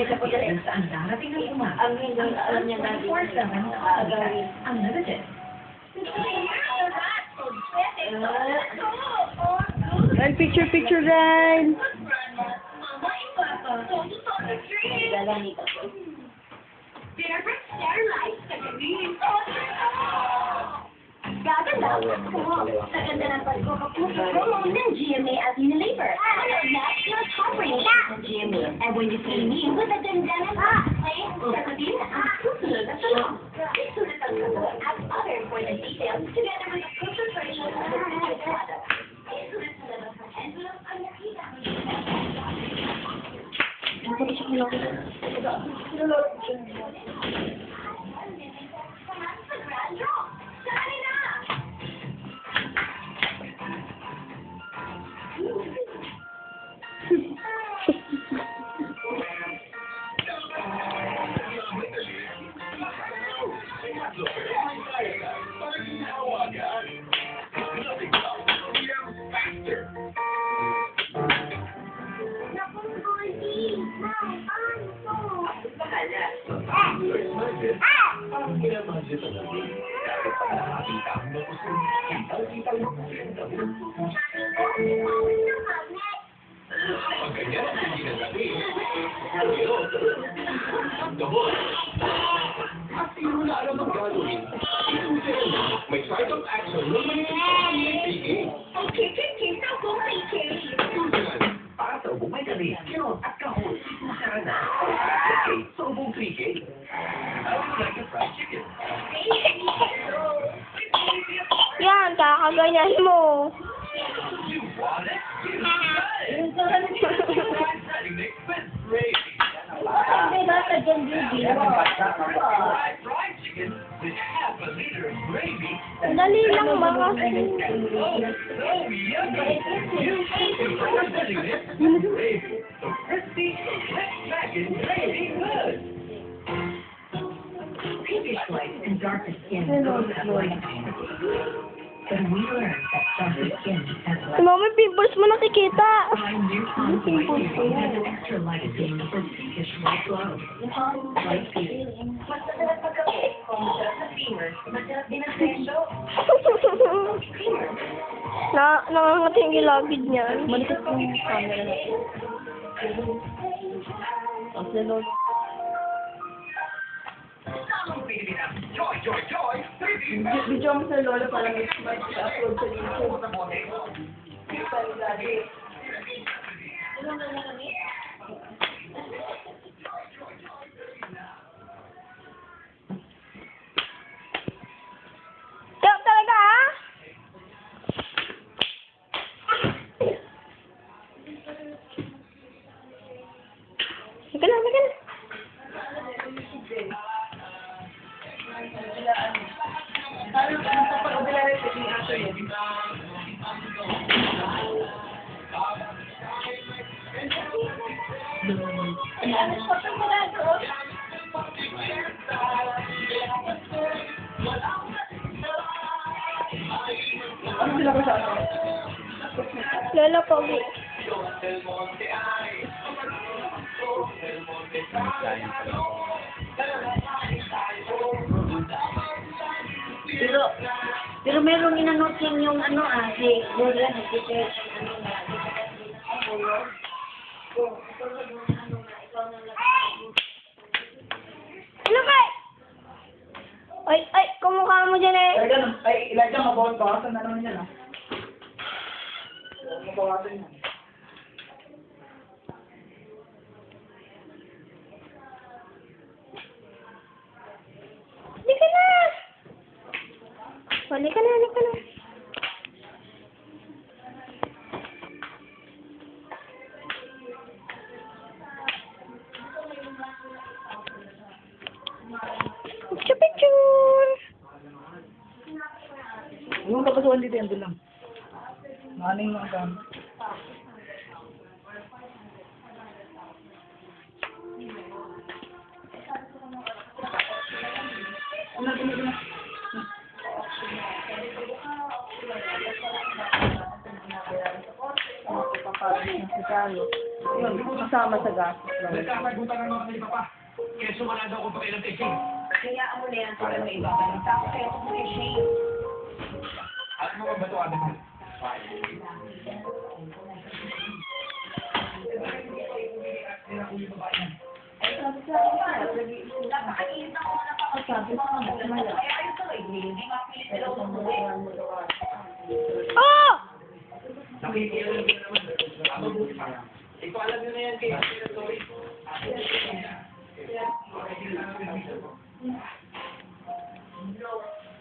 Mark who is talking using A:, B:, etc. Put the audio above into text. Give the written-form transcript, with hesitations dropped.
A: ka po dali. Saan darating ng umaga? Ang hindi alam niya natin. 24/7 agawin ang nagadet.
B: Ryan, picture, Ryan.
C: Gaganda. Sa ganda ng pagkukupromote ng GMA at Unilever. That's your comprehension ng GMA. And when you see me with a ganda ng sasabihin na ang susunod na tulong. Isulat ang kabuuan at other important details together with a concentration of the future product. Isulat sa labas ng envelope ang nakita. Sa grand draw. Sali na!
D: May side of action na may pigil. Para sa ubong may gabi, kinot at kahon. Masara na. Okay, sa ubong 3K. I would like a fried chicken.
B: Yan, kakaganyan mo.
D: You want it? You got it. Setting the expense rate. Fried chicken with half a liter of gravy.
B: Dali lang mga.
A: Pinkish light and darker skin both have lifespan. But we learned that darker skin has
B: Si
A: less.
B: mama, pimples mo nakikita.
A: Find new Convoy Beauty has an extra light beam for pinkish white glow. Light beauty. Masarap pagkape. Kung masarap na steamer, masarap din ang presyo.
B: Nangangati yung gilagid niya.
E: Malikat yung camera na ito. Ang silog.
D: Joy, joy, joy!
E: Video mo sa lola para mag-upload sa YouTube.
B: Kaya talaga ah? Sige na, sige na.
E: Ano sila ko sa akin?
B: Lola Pogi.
C: Pero merong inanotin yung si Lola nag-research
B: Ano ba? Ay, kumukha mo dyan eh.
E: Ilagyan mo, bawasan na naman yan, ha? Bawasan yan.
B: Halika na. Halika na, halika na. Picture.
E: Yung kapasuhan dito, yan doon lang. Maning mga gamit. Papasok na si Carlo. Kasama sa gastos lang.
D: Nagkakagutan naman kami ni Papa. Kaya sumala daw akong pakialam kay Shane.
A: Kaya mo na yan para may ibabalik ako kaya kung may shame.
D: At mga bato agad mo.
A: Ay, sabi sa akin pa, napakainit ako na napakasabi sa mga magdamala. Kaya ayun to, hindi mapilit sila umuwi.
B: Oh!
D: Nakikialam ko naman. Ako, ito alam nyo na yan kay